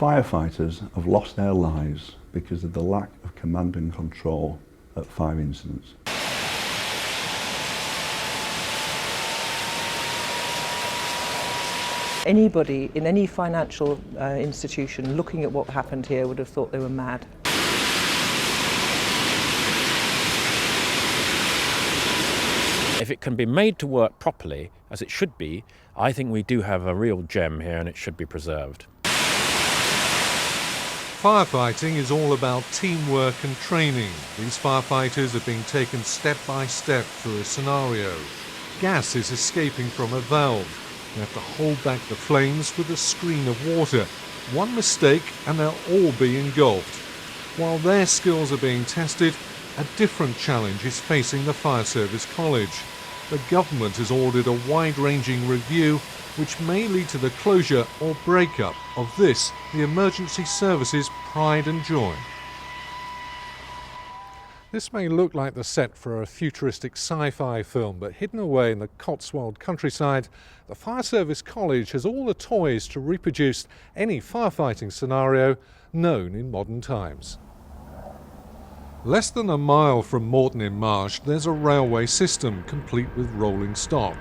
Firefighters have lost their lives because of the lack of command and control at fire incidents. Anybody in any financial institution looking at what happened here would have thought they were mad. If it can be made to work properly, as it should be, I think we do have a real gem here and it should be preserved. Firefighting is all about teamwork and training. These firefighters are being taken step by step through a scenario. Gas is escaping from a valve. They have to hold back the flames with a screen of water. One mistake and they'll all be engulfed. While their skills are being tested, a different challenge is facing the Fire Service College. The government has ordered a wide-ranging review which may lead to the closure or breakup of this, the emergency services' pride and joy. This may look like the set for a futuristic sci-fi film, but hidden away in the Cotswold countryside, the Fire Service College has all the toys to reproduce any firefighting scenario known in modern times. Less than a mile from Moreton in Marsh, there's a railway system complete with rolling stock.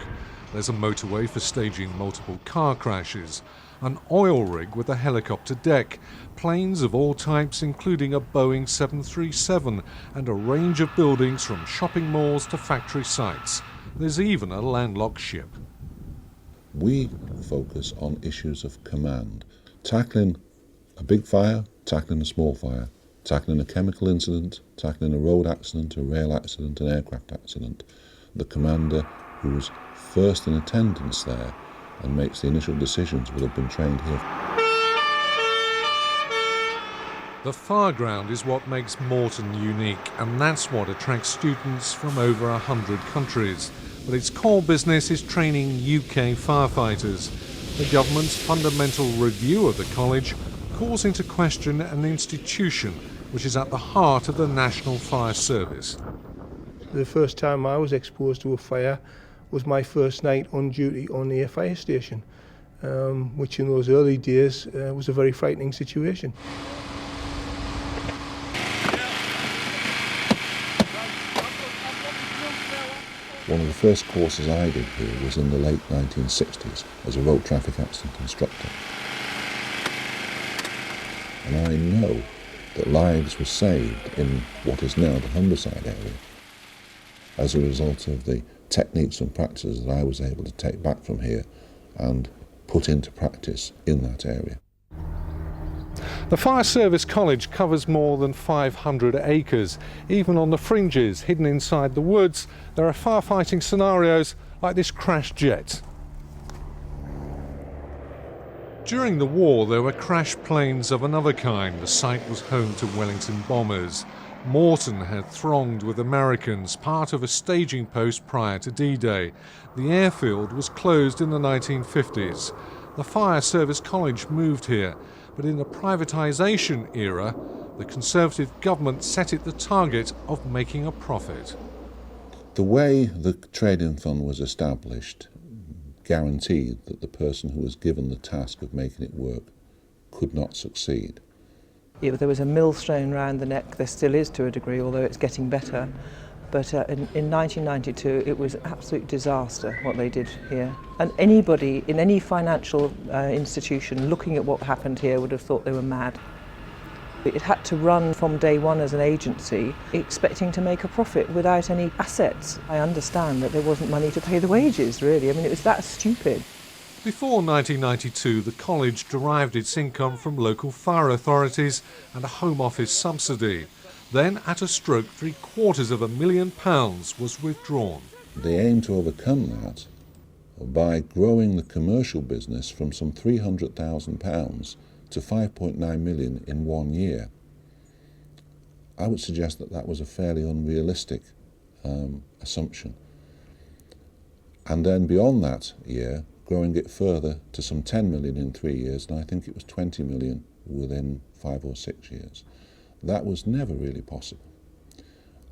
There's a motorway for staging multiple car crashes, an oil rig with a helicopter deck, planes of all types including a Boeing 737 and a range of buildings from shopping malls to factory sites. There's even a landlocked ship. We focus on issues of command, tackling a big fire, tackling a small fire, tackling a chemical incident, tackling a road accident, a rail accident, an aircraft accident. The commander who's first in attendance there and makes the initial decisions will have been trained here. The fireground is what makes Moreton unique, and that's what attracts students from over 100 countries. But its core business is training UK firefighters. The government's fundamental review of the college calls into question an institution which is at the heart of the National Fire Service. The first time I was exposed to a fire was my first night on duty on the fire station, which in those early days was a very frightening situation. One of the first courses I did here was in the late 1960s as a road traffic accident instructor. And I know that lives were saved in what is now the Humberside area as a result of the techniques and practices that I was able to take back from here and put into practice in that area. The Fire Service College covers more than 500 acres. Even on the fringes, hidden inside the woods, there are firefighting scenarios like this crashed jet. During the war, there were crash planes of another kind. The site was home to Wellington bombers. Moreton had thronged with Americans, part of a staging post prior to D-Day. The airfield was closed in the 1950s. The Fire Service College moved here, but in the privatisation era, the Conservative government set it the target of making a profit. The way the trading fund was established guaranteed that the person who was given the task of making it work could not succeed. Yeah, there was a millstone round the neck, there still is to a degree, although it's getting better. But in 1992, it was an absolute disaster what they did here. And anybody in any financial institution looking at what happened here would have thought they were mad. It had to run from day one as an agency, expecting to make a profit without any assets. I understand that there wasn't money to pay the wages, really. I mean, it was that stupid. Before 1992, the college derived its income from local fire authorities and a Home Office subsidy. Then, at a stroke, £750,000 was withdrawn. They aim to overcome that by growing the commercial business from some £300,000 to 5.9 million in 1 year. I would suggest that that was a fairly unrealistic assumption. And then beyond that year, growing it further to some 10 million in 3 years, and I think it was 20 million within 5 or 6 years. That was never really possible.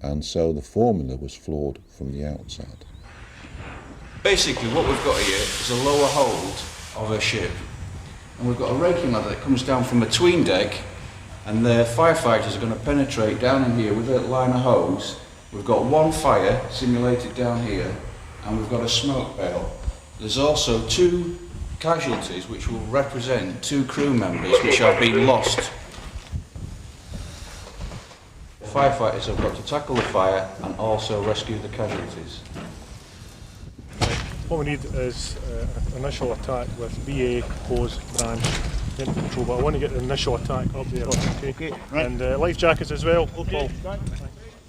And so the formula was flawed from the outset. Basically what we've got here is a lower hold of a ship. and we've got a raking ladder that comes down from a tween deck, and the firefighters are going to penetrate down in here with a line of hose. We've got one fire simulated down here, and we've got a smoke bale. There's also 2 casualties which will represent 2 crew members which have been lost. Firefighters have got to tackle the fire and also rescue the casualties. What we need is initial attack with BA, hose, branch, into control, but I want to get the initial attack up there. Okay. Right. And life jackets as well. Okay.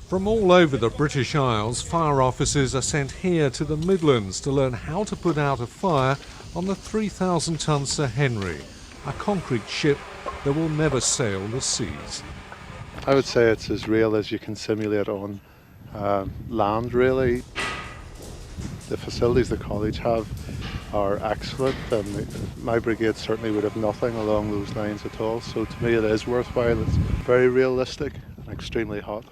From all over the British Isles, fire officers are sent here to the Midlands to learn how to put out a fire on the 3,000-ton Sir Henry, a concrete ship that will never sail the seas. I would say it's as real as you can simulate on land, really. The facilities the college have are excellent, and my brigade certainly would have nothing along those lines at all. So to me it is worthwhile. It's very realistic and extremely hot.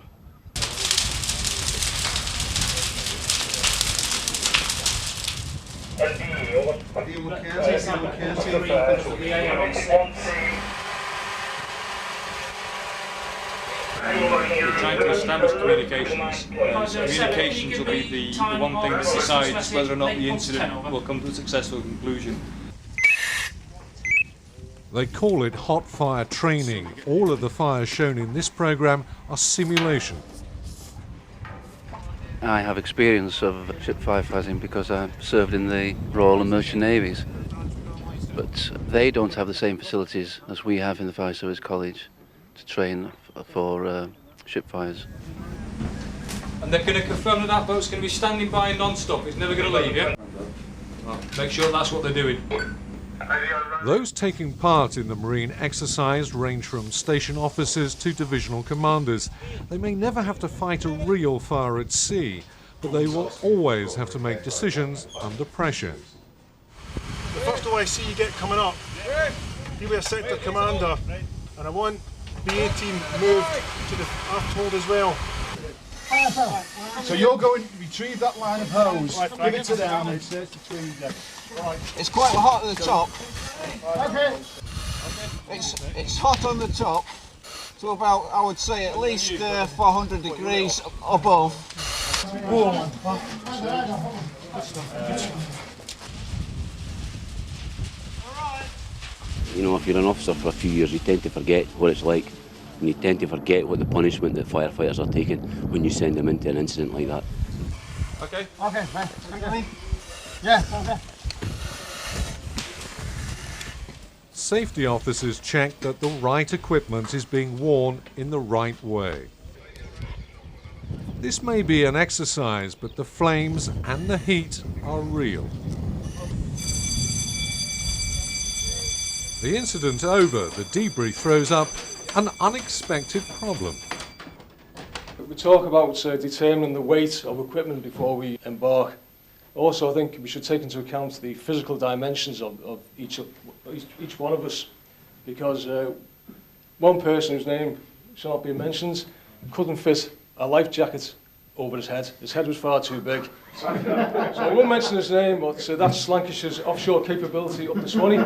We're trying to establish communications. Communications will be the one thing that decides whether or not the incident will come to a successful conclusion. They call it hot fire training. All of the fires shown in this programme are simulation. I have experience of ship firefighting because I served in the Royal and Merchant Navies. But they don't have the same facilities as we have in the Fire Service College to train for ship fires. And they're going to confirm that that boat's going to be standing by non-stop. It's never going to leave, yeah? Well, make sure that's what they're doing. Those taking part in the marine exercise range from station officers to divisional commanders. They may never have to fight a real fire at sea, but they will always have to make decisions under pressure. The first OIC you get coming up, you'll be a sector commander, and I want BA team moved to the aft hold as well. So you're going to retrieve that line of hose, give it to them and search between them. Right. It's quite hot at the top. Okay. It's hot on the top to about, I would say, at least 400 degrees above. You know, if you're an officer for a few years, you tend to forget what it's like. And you tend to forget what the punishment that firefighters are taking when you send them into an incident like that. Okay. Okay, fine. Yeah, okay. Safety officers check that the right equipment is being worn in the right way. This may be an exercise, but the flames and the heat are real. The incident over, the debrief throws up an unexpected problem. We talk about determining the weight of equipment before we embark. Also, I think we should take into account the physical dimensions of each one of us, because one person whose name shall not be mentioned couldn't fit a life jacket over his head. His head was far too big. So I won't mention his name, but that's Lancashire's offshore capability up to Swanee.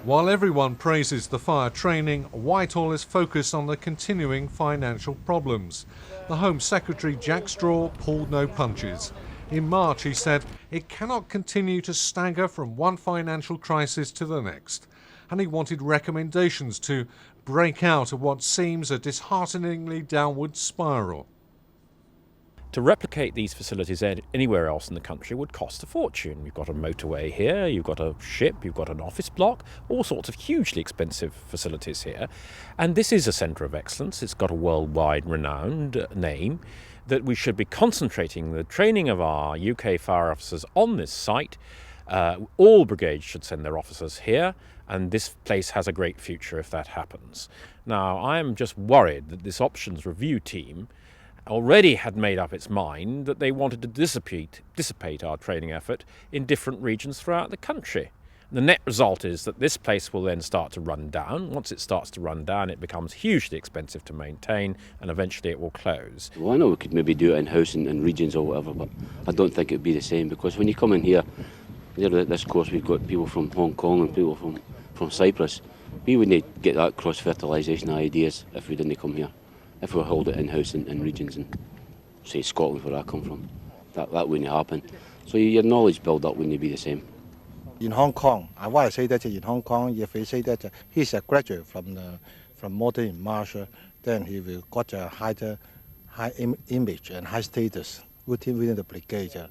While everyone praises the fire training, Whitehall is focused on the continuing financial problems. The Home Secretary, Jack Straw, pulled no punches. In March, he said it cannot continue to stagger from one financial crisis to the next, and he wanted recommendations to break out of what seems a dishearteningly downward spiral. To replicate these facilities anywhere else in the country would cost a fortune. You've got a motorway here, you've got a ship, you've got an office block, all sorts of hugely expensive facilities here. And this is a centre of excellence. It's got a worldwide renowned name, that we should be concentrating the training of our UK fire officers on this site. All brigades should send their officers here, and this place has a great future if that happens. Now, I am just worried that this options review team already had made up its mind that they wanted to dissipate our training effort in different regions throughout the country. The net result is that this place will then start to run down. Once it starts to run down, it becomes hugely expensive to maintain, and eventually it will close. Well, I know we could maybe do it in-house in regions or whatever, but I don't think it would be the same, because when you come in here, There at this course we've got people from Hong Kong and people from Cyprus. We wouldn't get that cross-fertilisation of ideas if we didn't come here. If we hold it in-house in regions in, say, Scotland, where I come from, that wouldn't happen. So your knowledge build-up wouldn't be the same. In Hong Kong, why I say that in Hong Kong, if we say that he's a graduate from Moreton in Marshall, then he will got a high image and high status within the brigade.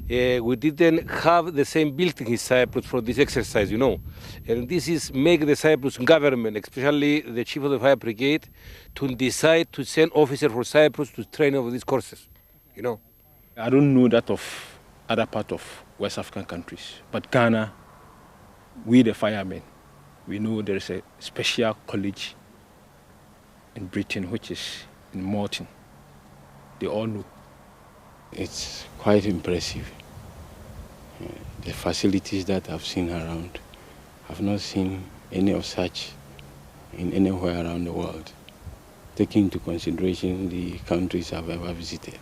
We didn't have the same building in Cyprus for this exercise, and this is make the Cyprus government, especially the chief of the fire brigade, to decide to send officers for Cyprus to train over these courses, I don't know that of other part of West African countries, but Ghana, we the firemen, we know there is a special college in Britain which is in Moreton. They all know. It's quite impressive. The facilities that I've seen around, I've not seen any of such in anywhere around the world, taking into consideration the countries I've ever visited.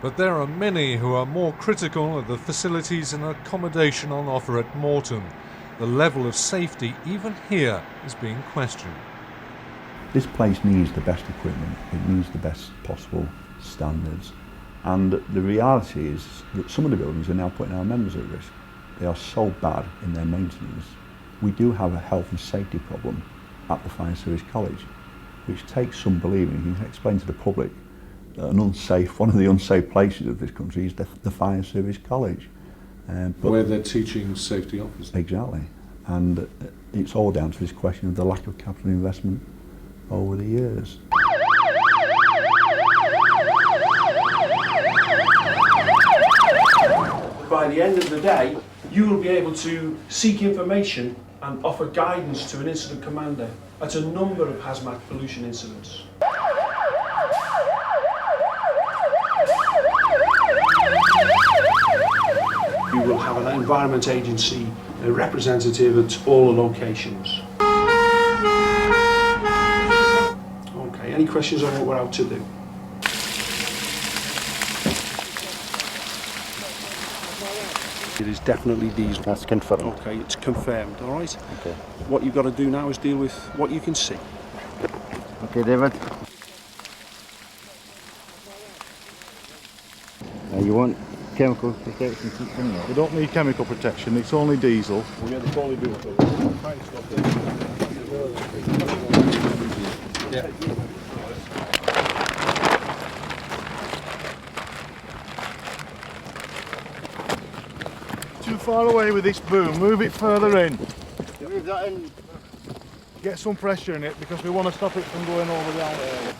But there are many who are more critical of the facilities and accommodation on offer at Moreton. The level of safety, even here, is being questioned. This place needs the best equipment, it needs the best possible standards, and the reality is that some of the buildings are now putting our members at risk. They are so bad in their maintenance. We do have a health and safety problem at the Fire Service College, which takes some believing. You can explain to the public that one of the unsafe places of this country is the Fire Service College. But where they're teaching safety officers. Exactly, and it's all down to this question of the lack of capital investment over the years. By the end of the day, you will be able to seek information and offer guidance to an incident commander at a number of hazmat pollution incidents. You will have an Environment Agency representative at all the locations. Okay, any questions on what we're out to do? It is definitely diesel. That's confirmed. Okay, it's confirmed, all right? Okay. What you've got to do now is deal with what you can see. Okay, David. You want chemical protection? We don't need chemical protection, it's only diesel. We get the poly boot. Yeah. Too far away with this boom, move it further in. Move that in. Get some pressure in it because we want to stop it from going over the area.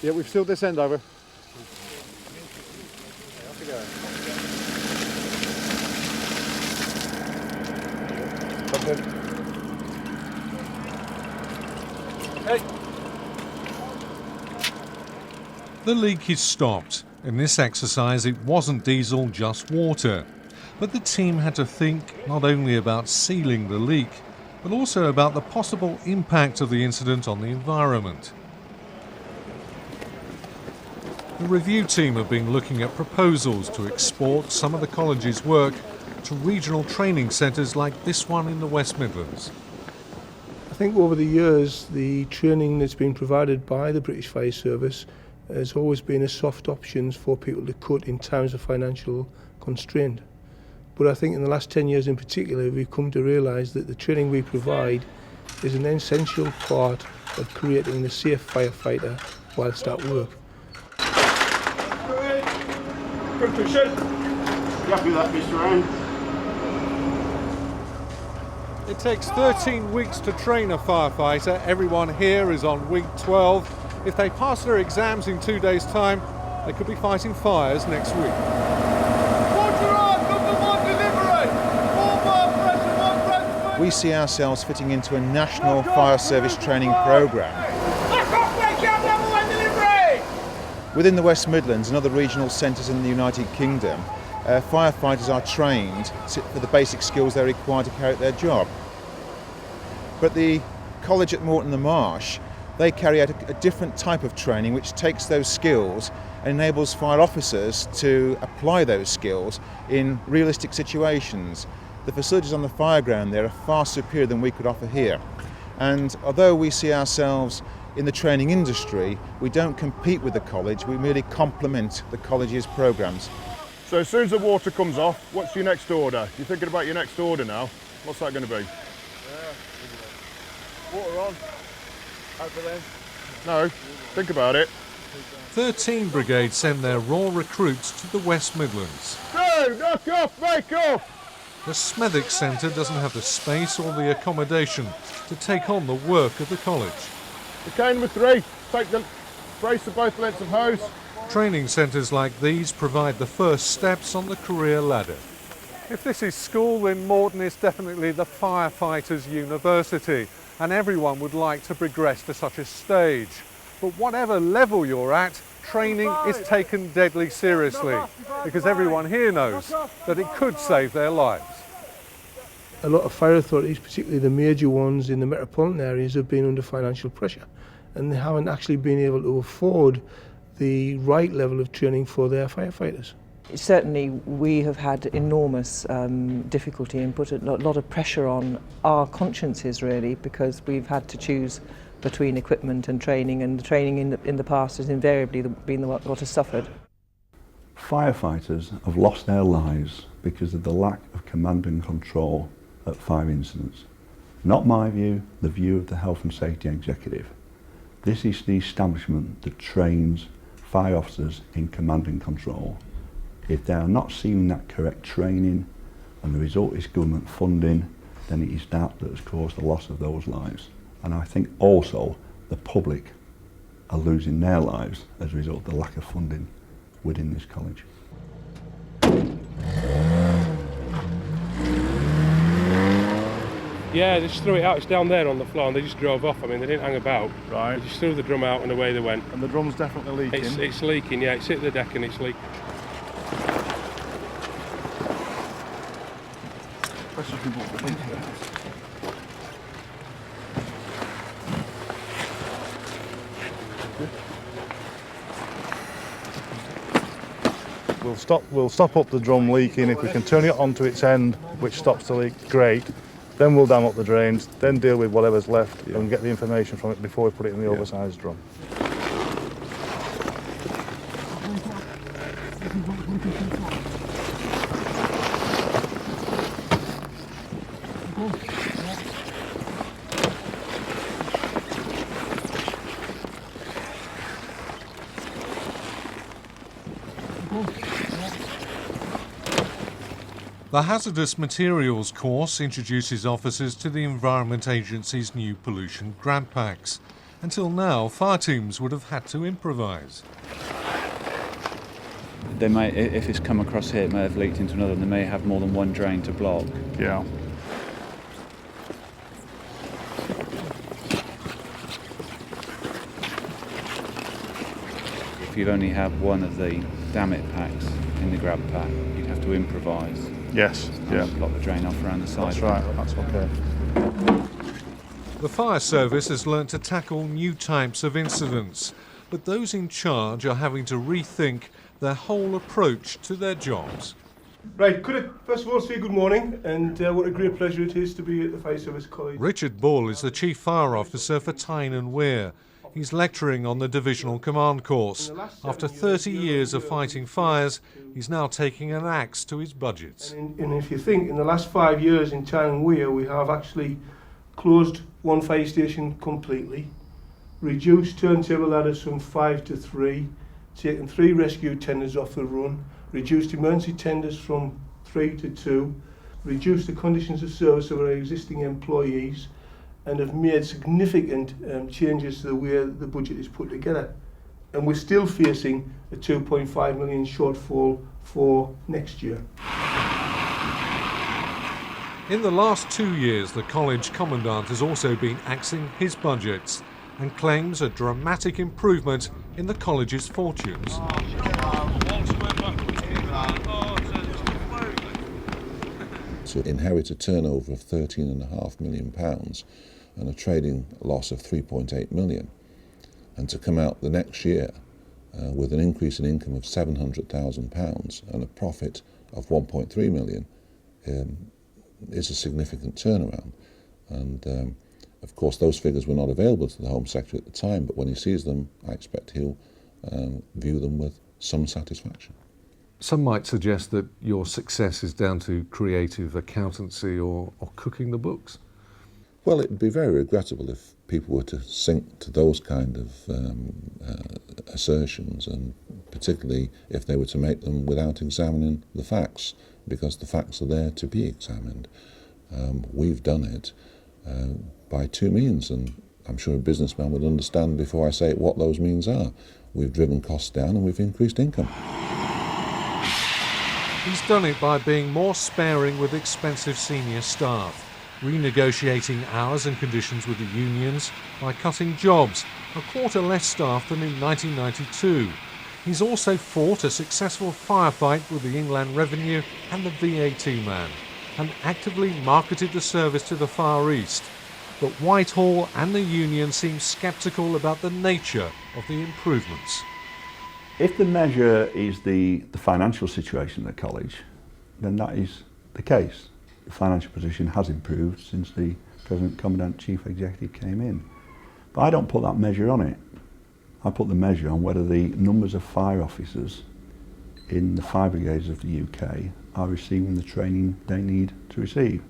Yeah, we've sealed this end over. Hey. The leak is stopped. In this exercise, it wasn't diesel, just water. But the team had to think not only about sealing the leak, but also about the possible impact of the incident on the environment. The review team have been looking at proposals to export some of the college's work to regional training centres like this one in the West Midlands. I think over the years, the training that's been provided by the British Fire Service has always been a soft option for people to cut in times of financial constraint. But I think in the last 10 years in particular, we've come to realise that the training we provide is an essential part of creating a safe firefighter whilst at work. You happy with that, Mr. Ryan? It takes 13 weeks to train a firefighter. Everyone here is on week 12. If they pass their exams in 2 days' time, they could be fighting fires next week. We see ourselves fitting into a national fire service training programme. Within the West Midlands and other regional centres in the United Kingdom, firefighters are trained for the basic skills they're required to carry out their job. But the college at Moreton and the Marsh, they carry out a different type of training which takes those skills and enables fire officers to apply those skills in realistic situations. The facilities on the fire ground there are far superior than we could offer here. And although we see ourselves in the training industry, we don't compete with the college, we merely complement the college's programmes. So as soon as the water comes off, what's your next order? You're thinking about your next order now. What's that going to be? Water on. Out for them. No, think about it. 13 brigades send their raw recruits to the West Midlands. Go! Knock off! Make off! The Smethwick Centre doesn't have the space or the accommodation to take on the work of the college. Okay, number 3, take the brace of both lengths of hose. Training centres like these provide the first steps on the career ladder. If this is school, then Moreton is definitely the firefighters' university, and everyone would like to progress to such a stage. But whatever level you're at, training is taken deadly seriously, because everyone here knows that it could save their lives. A lot of fire authorities, particularly the major ones in the metropolitan areas, have been under financial pressure, and they haven't actually been able to afford the right level of training for their firefighters. Certainly we have had enormous difficulty and put a lot of pressure on our consciences, really, because we've had to choose between equipment and training, and the training in the past has invariably been what has suffered. Firefighters have lost their lives because of the lack of command and control at fire incidents. Not my view, the view of the Health and Safety Executive. This is the establishment that trains fire officers in command and control. If they are not seeing that correct training and the result is government funding, then it is that has caused the loss of those lives. And I think also the public are losing their lives as a result of the lack of funding within this college. Yeah, they just threw it out. It's down there on the floor, and they just drove off. I mean, they didn't hang about. Right. They just threw the drum out and away they went. And the drum's definitely leaking? It's leaking, yeah. It's hit the deck and it's leaking. We'll stop up the drum leaking. If we can turn it onto its end, which stops the leak, great. Then we'll dam up the drains, then deal with whatever's left and get the information from it before we put it in the oversized drum. The Hazardous Materials course introduces officers to the Environment Agency's new pollution grant packs. Until now, fire teams would have had to improvise. They may, if it's come across here, it may have leaked into another, and they may have more than one drain to block. Yeah. If you've only had one of the damn-it packs in the grab pack, you'd have to improvise. Yes, yeah. Block the drain off around the side. That's right, that's okay. The fire service has learnt to tackle new types of incidents, but those in charge are having to rethink their whole approach to their jobs. Right, could I first of all say good morning, and what a great pleasure it is to be at the Fire Service College. Richard Bull is the Chief Fire Officer for Tyne and Wear. He's lecturing on the Divisional Command course. After 30 years of fighting fires, he's now taking an axe to his budgets. And if you think, in the last 5 years in Tyne and Wear, we have actually closed one fire station completely, reduced turntable ladders from 5 to 3, taken 3 rescue tenders off the run, reduced emergency tenders from 3 to 2, reduced the conditions of service of our existing employees, and have made significant changes to the way the budget is put together. And we're still facing a 2.5 million shortfall for next year. In the last 2 years, the college commandant has also been axing his budgets and claims a dramatic improvement in the college's fortunes. to inherit a turnover of £13.5 million and a trading loss of £3.8 million, and to come out the next year with an increase in income of £700,000 and a profit of £1.3 million is a significant turnaround. And of course those figures were not available to the Home Secretary at the time, but when he sees them, I expect he'll view them with some satisfaction. Some might suggest that your success is down to creative accountancy or cooking the books. Well, it would be very regrettable if people were to sink to those kind of assertions, and particularly if they were to make them without examining the facts, because the facts are there to be examined. We've done it by two means, and I'm sure a businessman would understand before I say what those means are. We've driven costs down and we've increased income. He's done it by being more sparing with expensive senior staff, renegotiating hours and conditions with the unions, by cutting jobs, a quarter less staff than in 1992. He's also fought a successful firefight with the Inland Revenue and the VAT man, and actively marketed the service to the Far East. But Whitehall and the union seem sceptical about the nature of the improvements. If the measure is the financial situation of the college, then that is the case. The financial position has improved since the President, Commandant, Chief Executive came in. But I don't put that measure on it. I put the measure on whether the numbers of fire officers in the fire brigades of the UK are receiving the training they need to receive.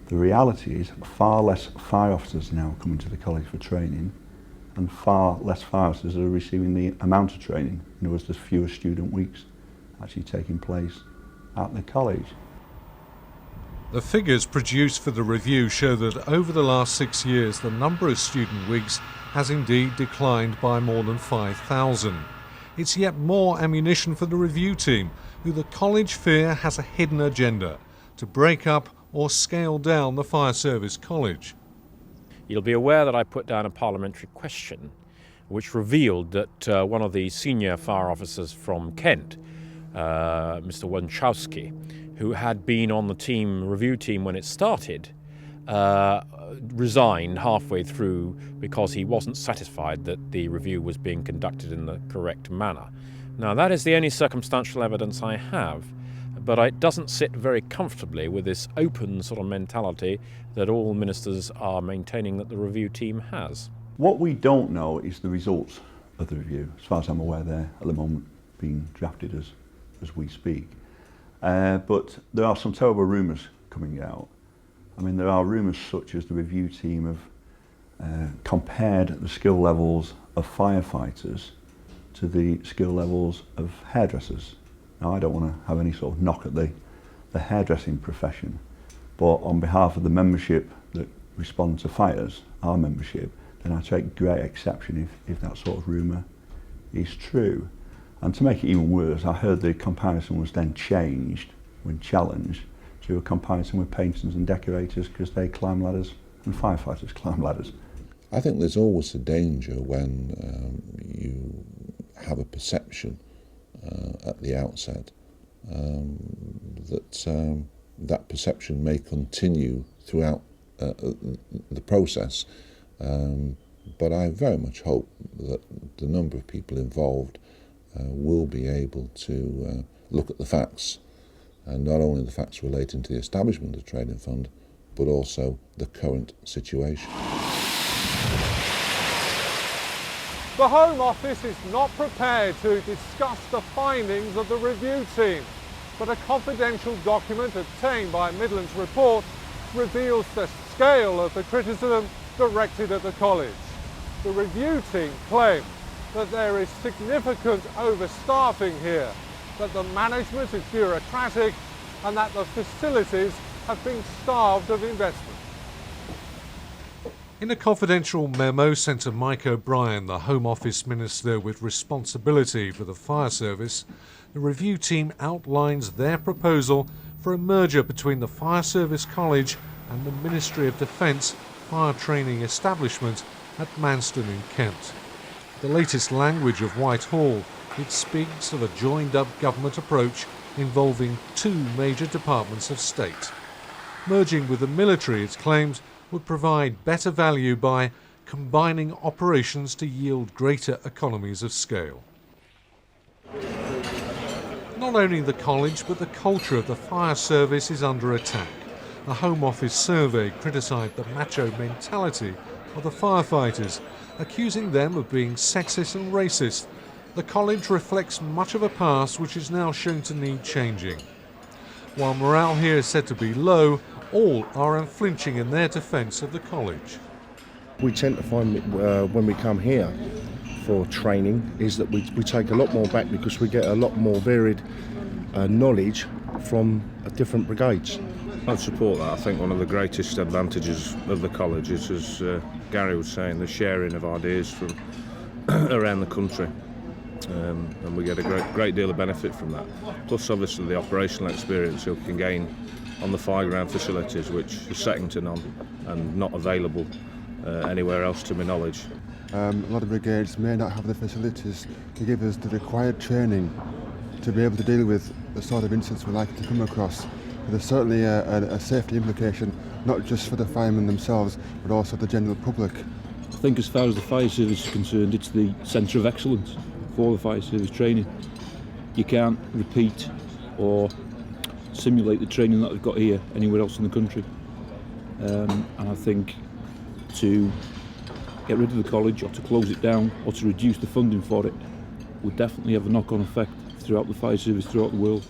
The reality is far less fire officers now coming to the college for training, and far less fire officers are receiving the amount of training. In other words, there's fewer student weeks actually taking place at the college. The figures produced for the review show that over the last 6 years the number of student weeks has indeed declined by more than 5,000. It's yet more ammunition for the review team, who the college fear has a hidden agenda to break up or scale down the Fire Service College. You'll be aware that I put down a parliamentary question which revealed that one of the senior fire officers from Kent, Mr. Wanchowski, who had been on the review team when it started, resigned halfway through because he wasn't satisfied that the review was being conducted in the correct manner. Now, that is the only circumstantial evidence I have, but it doesn't sit very comfortably with this open sort of mentality that all ministers are maintaining that the review team has. What we don't know is the results of the review. As far as I'm aware, they're at the moment being drafted as we speak. But there are some terrible rumours coming out. I mean, there are rumours such as the review team have compared the skill levels of firefighters to the skill levels of hairdressers. Now, I don't want to have any sort of knock at the hairdressing profession, but on behalf of the membership that respond to fires, our membership, then I take great exception if that sort of rumour is true. And to make it even worse, I heard the comparison was then changed when challenged to a comparison with painters and decorators because they climb ladders and firefighters climb ladders. I think there's always a danger when you have a perception at the outset that perception may continue throughout the process. But I very much hope that the number of people involved will be able to look at the facts, and not only the facts relating to the establishment of the Training Fund, but also the current situation. The Home Office is not prepared to discuss the findings of the review team, but a confidential document obtained by Midland's report reveals the scale of the criticism directed at the college. The review team claim that there is significant overstaffing here, that the management is bureaucratic, and that the facilities have been starved of investment. In a confidential memo sent to Mike O'Brien, the Home Office Minister with responsibility for the fire service, the review team outlines their proposal for a merger between the Fire Service College and the Ministry of Defence fire training establishment at Manston in Kent. The latest language of Whitehall, it speaks of a joined-up government approach involving two major departments of state. Merging with the military, it's claimed, would provide better value by combining operations to yield greater economies of scale. Not only the college, but the culture of the fire service is under attack. A Home Office survey criticised the macho mentality of the firefighters, accusing them of being sexist and racist. The college reflects much of a past which is now shown to need changing. While morale here is said to be low, all are unflinching in their defence of the college. We tend to find when we come here for training is that we take a lot more back because we get a lot more varied knowledge from different brigades. I'd support that. I think one of the greatest advantages of the college is, as Gary was saying, the sharing of ideas from around the country. And we get a great deal of benefit from that. Plus, obviously, the operational experience you can gain on the fireground facilities, which is second to none and not available anywhere else to my knowledge. A lot of brigades may not have the facilities to give us the required training to be able to deal with the sort of incidents we're likely to come across. But there's certainly a safety implication, not just for the firemen themselves, but also the general public. I think as far as the fire service is concerned, it's the centre of excellence for the fire service training. You can't repeat or simulate the training that we've got here anywhere else in the country. And I think to get rid of the college or to close it down or to reduce the funding for it would definitely have a knock-on effect throughout the fire service throughout the world.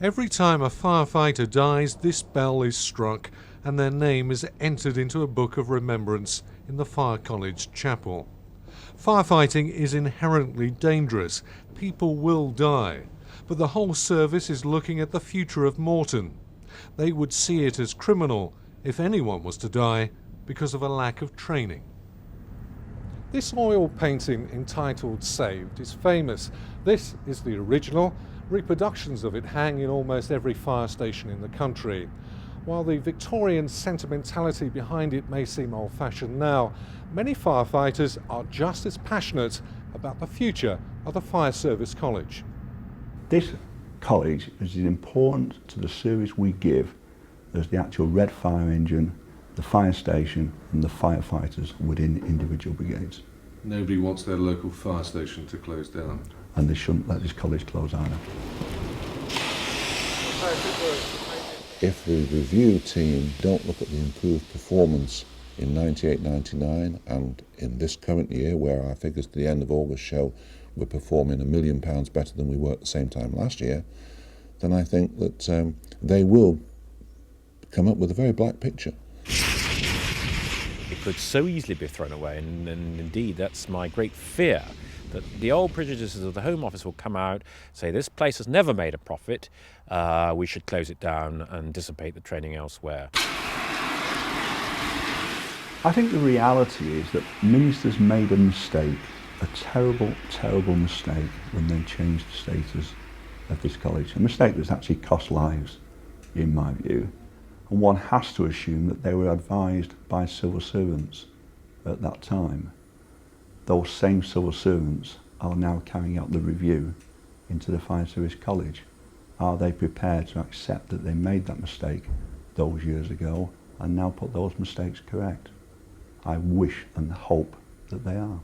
Every time a firefighter dies, this bell is struck and their name is entered into a book of remembrance in the Fire College chapel. Firefighting is inherently dangerous. People will die. But the whole service is looking at the future of Moreton. They would see it as criminal if anyone was to die because of a lack of training. This oil painting entitled Saved is famous. This is the original. Reproductions of it hang in almost every fire station in the country. While the Victorian sentimentality behind it may seem old-fashioned now, many firefighters are just as passionate about the future of the Fire Service College. This college is as important to the service we give as the actual red fire engine, the fire station and the firefighters within individual brigades. Nobody wants their local fire station to close down. And they shouldn't let this college close either. If the review team don't look at the improved performance in 98-99 and in this current year, where our figures to the end of August show we're performing £1 million better than we were at the same time last year, then I think that they will come up with a very black picture. It could so easily be thrown away, and indeed that's my great fear, that the old prejudices of the Home Office will come out, say this place has never made a profit, we should close it down and dissipate the training elsewhere. I think the reality is that ministers made a mistake, a terrible, terrible mistake when they changed the status of this college. A mistake that's actually cost lives, in my view. And one has to assume that they were advised by civil servants at that time. Those same civil servants are now carrying out the review into the Fire Service College. Are they prepared to accept that they made that mistake those years ago and now put those mistakes correct? I wish and hope that they are.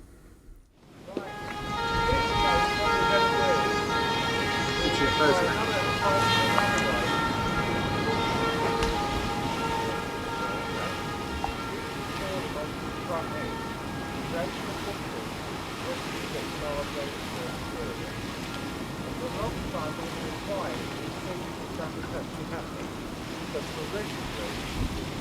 But for registry,